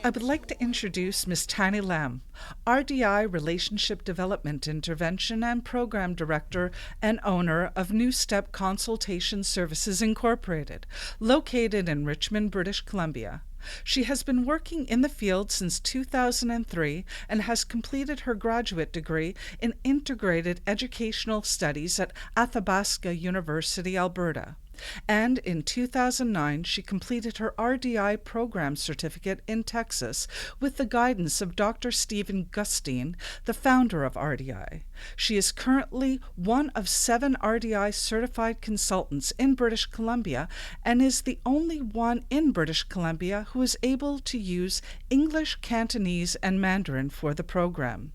I would like to introduce Ms. Tahnee Lam, RDI Relationship Development Intervention and Program Director and owner of New Step Consultation Services Incorporated, located in Richmond, British Columbia. She has been working in the field since 2003 and has completed her graduate degree in Integrated Educational Studies at Athabasca University, Alberta. And in 2009, she completed her RDI program certificate in Texas with the guidance of Dr. Stephen Gustine, the founder of RDI. She is currently one of 7 RDI certified consultants in British Columbia and is the only one in British Columbia who is able to use English, Cantonese, and Mandarin for the program.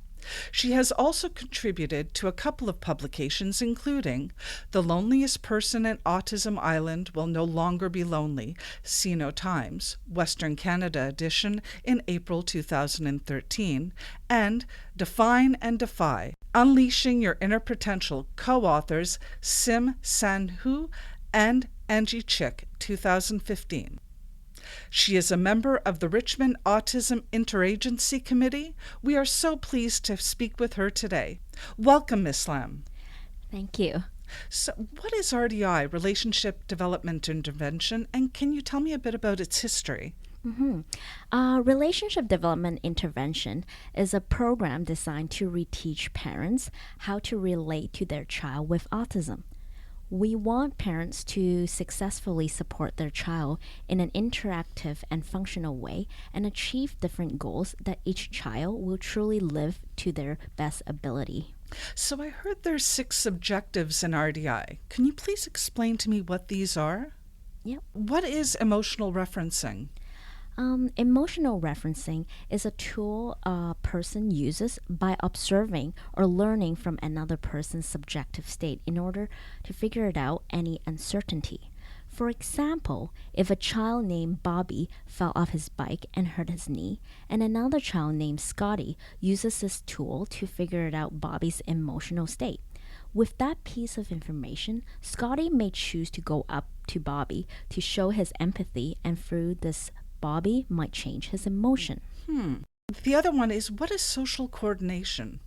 She has also contributed to a couple of publications, including The Loneliest Person in Autism Island Will No Longer Be Lonely, CNO Times, Western Canada edition in April 2013, and Define and Defy, Unleashing Your Inner Potential, co-authors Sim San-Hu and Angie Chick, 2015. She is a member of the Richmond Autism Interagency Committee. We are so pleased to speak with her today. Welcome, Ms. Lam. Thank you. So, what is RDI, Relationship Development Intervention, and can you tell me a bit about its history? Relationship Development Intervention is a program designed to reteach parents how to relate to their child with autism. We want parents to successfully support their child in an interactive and functional way and achieve different goals that each child will truly live to their best ability. So I heard there's 6 objectives in RDI. Can you please explain to me what these are? Yep. What is emotional referencing? Emotional referencing is a tool a person uses by observing or learning from another person's subjective state in order to figure out any uncertainty. For example, if a child named Bobby fell off his bike and hurt his knee, and another child named Scotty uses this tool to figure out Bobby's emotional state. With that piece of information, Scotty may choose to go up to Bobby to show his empathy, and through this Bobby might change his emotion. The other one is, what is social coordination?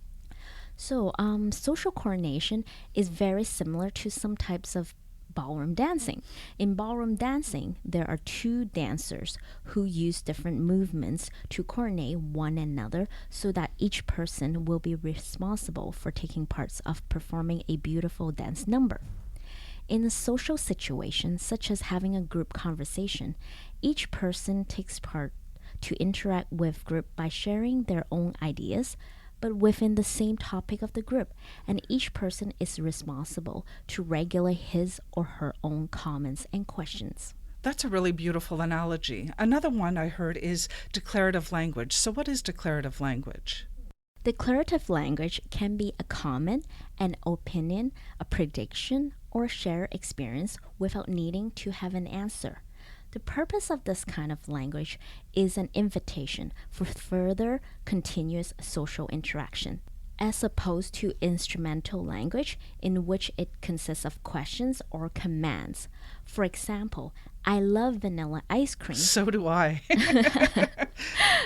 So, social coordination is very similar to some types of ballroom dancing. In ballroom dancing, there are 2 dancers who use different movements to coordinate one another so that each person will be responsible for taking parts of performing a beautiful dance number. In a social situation, such as having a group conversation, each person takes part to interact with group by sharing their own ideas, but within the same topic of the group, and each person is responsible to regulate his or her own comments and questions. That's a really beautiful analogy. Another one I heard is declarative language. So what is declarative language? Declarative language can be a comment, an opinion, a prediction, or a shared experience without needing to have an answer. The purpose of this kind of language is an invitation for further continuous social interaction, as opposed to instrumental language in which it consists of questions or commands. For example, I love vanilla ice cream. So do I.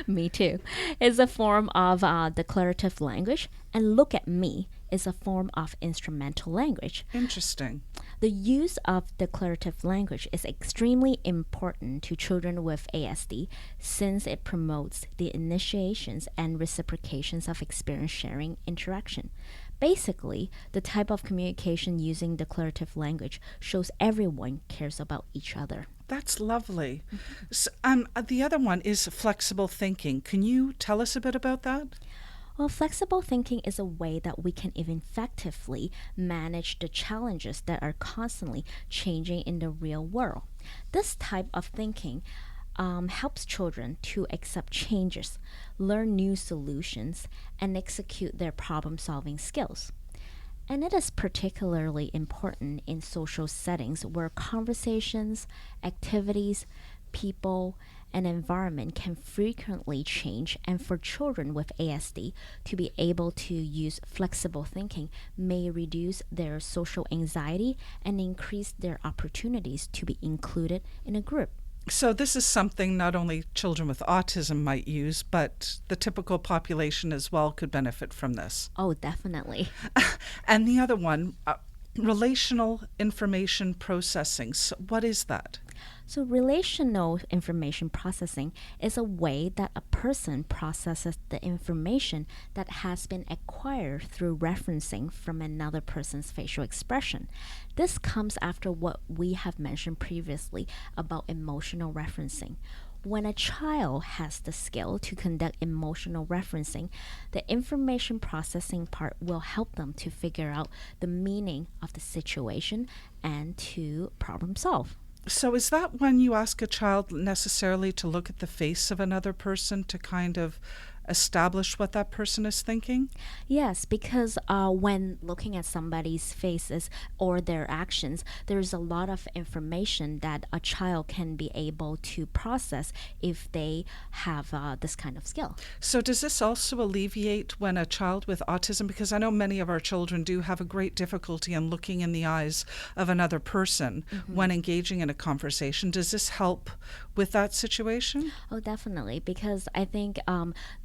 Me too. Is a form of declarative language, and look at me is a form of instrumental language. Interesting. The use of declarative language is extremely important to children with ASD since it promotes the initiations and reciprocations of experience sharing interaction. Basically, the type of communication using declarative language shows everyone cares about each other. That's lovely. So, the other one is flexible thinking. Can you tell us a bit about that? Well, flexible thinking is a way that we can effectively manage the challenges that are constantly changing in the real world. This type of thinking helps children to accept changes, learn new solutions, and execute their problem-solving skills. And it is particularly important in social settings where conversations, activities, people, and environment can frequently change, and for children with ASD to be able to use flexible thinking may reduce their social anxiety and increase their opportunities to be included in a group. So this is something not only children with autism might use, but the typical population as well could benefit from this. Oh, definitely. And the other one, relational information processing. So what is that? So, relational information processing is a way that a person processes the information that has been acquired through referencing from another person's facial expression. This comes after what we have mentioned previously about emotional referencing. When a child has the skill to conduct emotional referencing, the information processing part will help them to figure out the meaning of the situation and to problem solve. So is that when you ask a child necessarily to look at the face of another person to kind of establish what that person is thinking? Yes, because when looking at somebody's faces or their actions, there's a lot of information that a child can be able to process if they have this kind of skill. So does this also alleviate when a child with autism, because I know many of our children do have a great difficulty in looking in the eyes of another person when engaging in a conversation. Does this help with that situation? Oh, definitely, because I think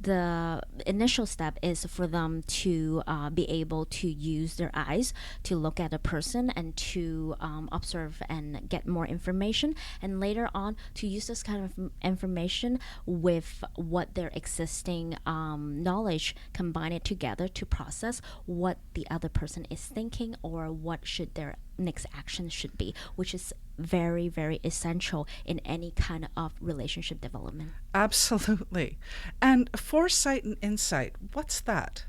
the initial step is for them to be able to use their eyes to look at a person and to observe and get more information, and later on to use this kind of information with what their existing knowledge, combine it together to process what the other person is thinking or what should their next action should be, which is very, very essential in any kind of relationship development. Absolutely. And foresight and insight, what's that?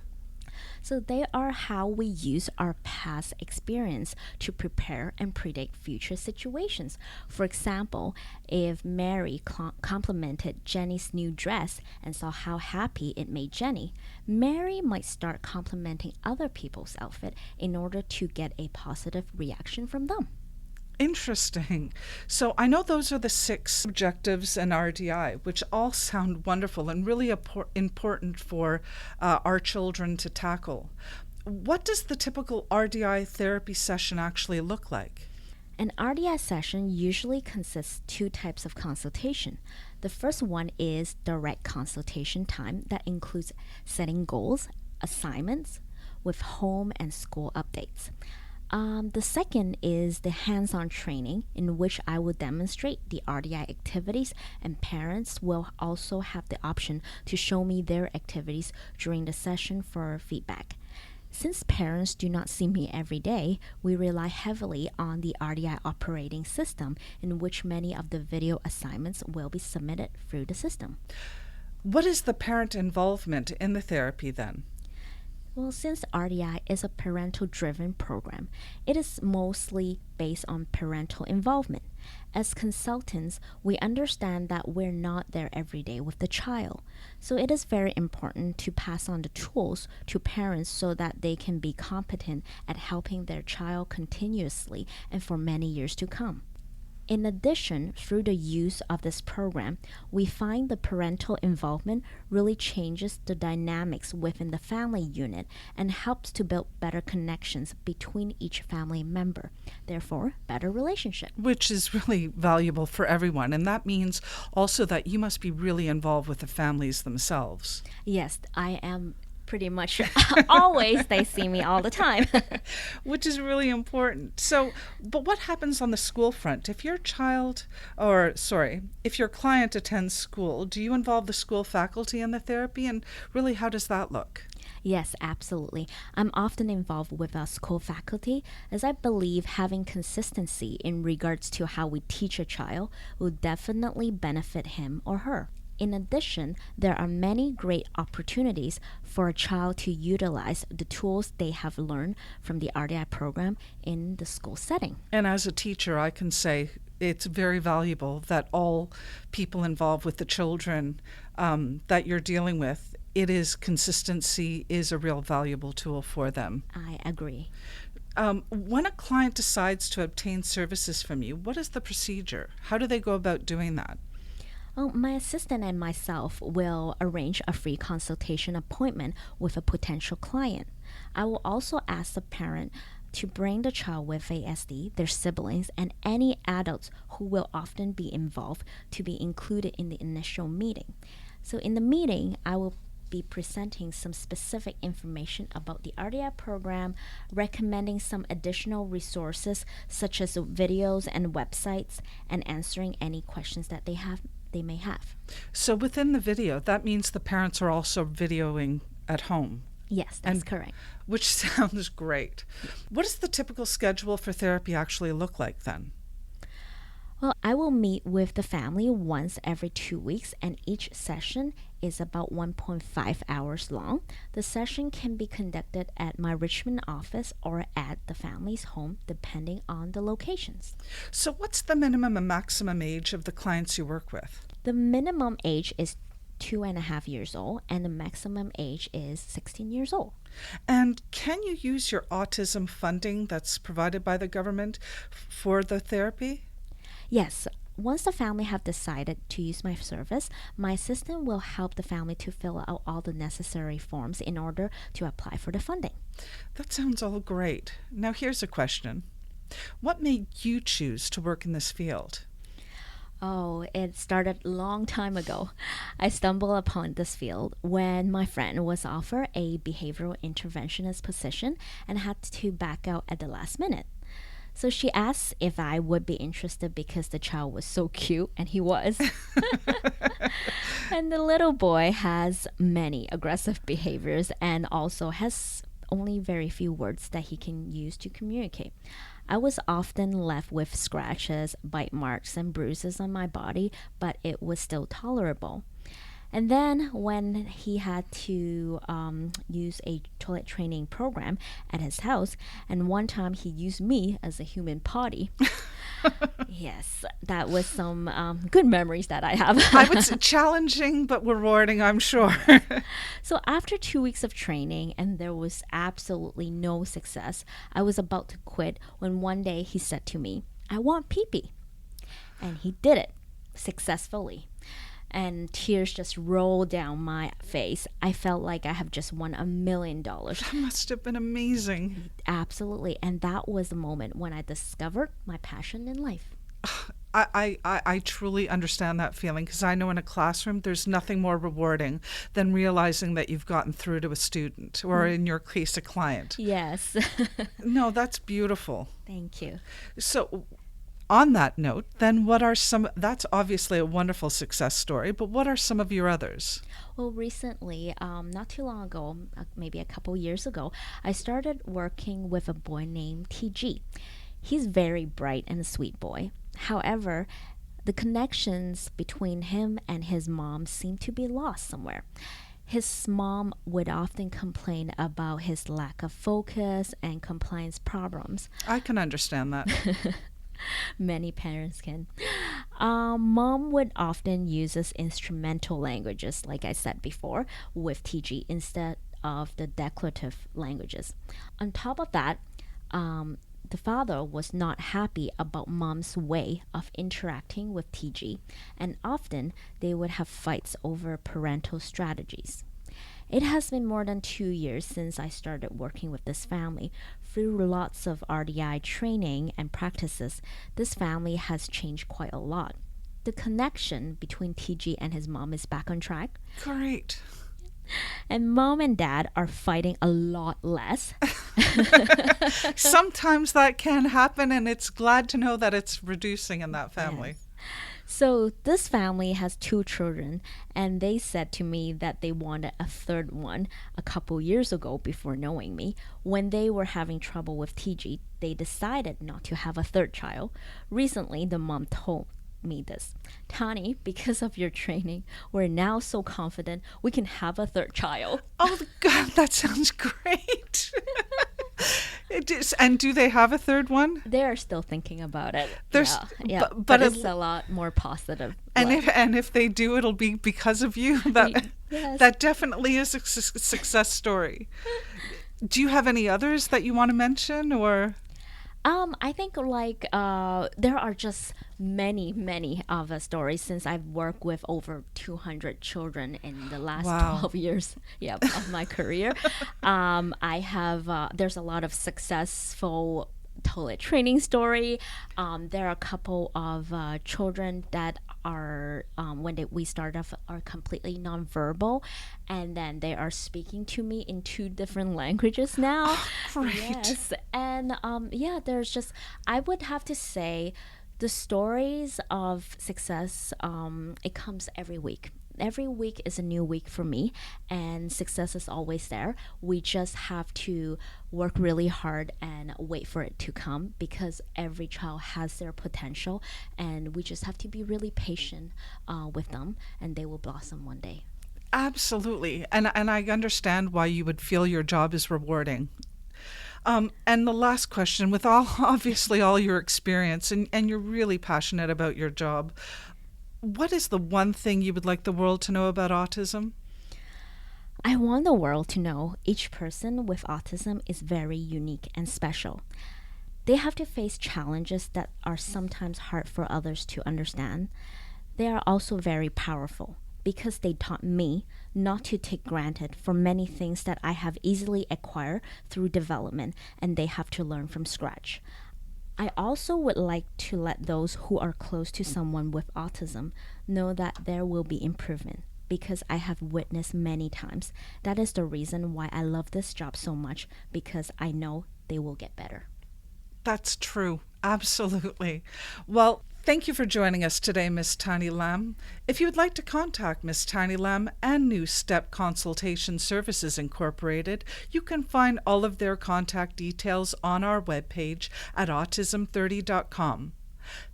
So they are how we use our past experience to prepare and predict future situations. For example, if Mary complimented Jenny's new dress and saw how happy it made Jenny, Mary might start complimenting other people's outfit in order to get a positive reaction from them. Interesting. So I know those are the 6 objectives in RDI, which all sound wonderful and really important for our children to tackle. What does the typical RDI therapy session actually look like? An RDI session usually consists 2 types of consultation. The first one is direct consultation time that includes setting goals, assignments, with home and school updates. The second is the hands-on training in which I will demonstrate the RDI activities, and parents will also have the option to show me their activities during the session for feedback. Since parents do not see me every day, we rely heavily on the RDI operating system in which many of the video assignments will be submitted through the system. What is the parent involvement in the therapy then? Well, since RDI is a parental-driven program, it is mostly based on parental involvement. As consultants, we understand that we're not there every day with the child. So it is very important to pass on the tools to parents so that they can be competent at helping their child continuously and for many years to come. In addition, through the use of this program, we find the parental involvement really changes the dynamics within the family unit and helps to build better connections between each family member, therefore, better relationship. Which is really valuable for everyone. And that means also that you must be really involved with the families themselves. Yes, I am pretty much always. They see me all the time. Which is really important. So, but what happens on the school front? If your child, or sorry, if your client attends school, do you involve the school faculty in the therapy? And really, how does that look? Yes, absolutely. I'm often involved with our school faculty as I believe having consistency in regards to how we teach a child will definitely benefit him or her. In addition, there are many great opportunities for a child to utilize the tools they have learned from the RDI program in the school setting. And as a teacher, I can say it's very valuable that all people involved with the children that you're dealing with, consistency is a real valuable tool for them. I agree. When a client decides to obtain services from you, what is the procedure? How do they go about doing that? Well, my assistant and myself will arrange a free consultation appointment with a potential client. I will also ask the parent to bring the child with ASD, their siblings, and any adults who will often be involved to be included in the initial meeting. So in the meeting, I will be presenting some specific information about the RDI program, recommending some additional resources such as videos and websites, and answering any questions that they may have. So within the video, that means the parents are also videoing at home. Yes, that's correct. Which sounds great. What does the typical schedule for therapy actually look like then? Well, I will meet with the family once every 2 weeks, and each session is about 1.5 hours long. The session can be conducted at my Richmond office or at the family's home, depending on the locations. So what's the minimum and maximum age of the clients you work with? The minimum age is 2.5 years old, and the maximum age is 16 years old. And can you use your autism funding that's provided by the government for the therapy? Yes. Once the family have decided to use my service, my assistant will help the family to fill out all the necessary forms in order to apply for the funding. That sounds all great. Now here's a question. What made you choose to work in this field? Oh, it started a long time ago. I stumbled upon this field when my friend was offered a behavioral interventionist position and had to back out at the last minute. So she asked if I would be interested because the child was so cute, and he was. And the little boy has many aggressive behaviors and also has only very few words that he can use to communicate. I was often left with scratches, bite marks, and bruises on my body, but it was still tolerable. And then when he had to use a toilet training program at his house, and one time he used me as a human potty. Yes, that was some good memories that I have. I would say challenging but rewarding, I'm sure. So after 2 weeks of training and there was absolutely no success, I was about to quit when one day he said to me, "I want pee-pee." And he did it successfully. And tears just rolled down my face. I felt like I have just won $1 million. That must have been amazing. Absolutely. And that was the moment when I discovered my passion in life. I truly understand that feeling, because I know in a classroom there's nothing more rewarding than realizing that you've gotten through to a student, or in your case, a client. Yes. No, that's beautiful. Thank you. So on that note, then that's obviously a wonderful success story, but what are some of your others? Well, recently, not too long ago, maybe a couple years ago, I started working with a boy named TG. He's very bright and a sweet boy. However, the connections between him and his mom seem to be lost somewhere. His mom would often complain about his lack of focus and compliance problems. I can understand that. Many parents can. Mom would often use instrumental languages, like I said before, with TG instead of the declarative languages. On top of that, the father was not happy about mom's way of interacting with TG, and often they would have fights over parental strategies. It has been more than 2 years since I started working with this family. Through lots of RDI training and practices, this family has changed quite a lot. The connection between TG and his mom is back on track. Great. And mom and dad are fighting a lot less. Sometimes that can happen, and it's glad to know that it's reducing in that family. Yes. So this family has 2 children, and they said to me that they wanted a third one a couple years ago before knowing me. When they were having trouble with TG, they decided not to have a third child. Recently, the mom told me this: "Tahnee, because of your training, we're now so confident we can have a third child." Oh, God, that sounds great. It is. And do they have a third one? They are still thinking about it. Yeah. But it's a lot more positive. And if they do, it'll be because of you. Yes. That definitely is a success story. Do you have any others that you want to mention, or? I think there are just many of stories since I've worked with over 200 children in the last Wow. 12 years, yeah, of my career. I have there's a lot of successful toilet training story. There are a couple of children that are we start off are completely nonverbal, and then they are speaking to me in two different languages now. Great. Yes, and yeah, there's just I would have to say the stories of success. It comes every week. Every week is a new week for me, and success is always there. We just have to work really hard and wait for it to come, because every child has their potential, and we just have to be really patient with them, and they will blossom one day. Absolutely. And I understand why you would feel your job is rewarding. And the last question, with all obviously all your experience, and you're really passionate about your job, what is the one thing you would like the world to know about autism? I want the world to know each person with autism is very unique and special. They have to face challenges that are sometimes hard for others to understand. They are also very powerful because they taught me not to take granted for many things that I have easily acquired through development, and they have to learn from scratch. I also would like to let those who are close to someone with autism know that there will be improvement, because I have witnessed many times. That is the reason why I love this job so much, because I know they will get better. That's true. Absolutely. Well, thank you for joining us today, Miss Tahnee Lam. If you would like to contact Miss Tahnee Lam and New Step Consultation Services Incorporated, you can find all of their contact details on our webpage at autism30.com.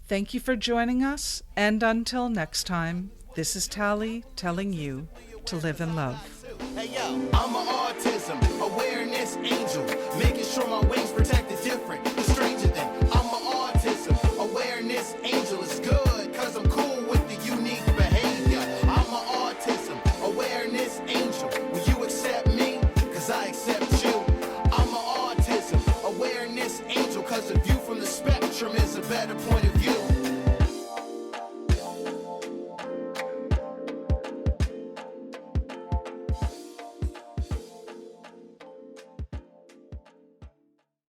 Thank you for joining us, and until next time, this is Tally telling you to live in love. Hey yo, I'm an autism awareness angel, making sure my wings protect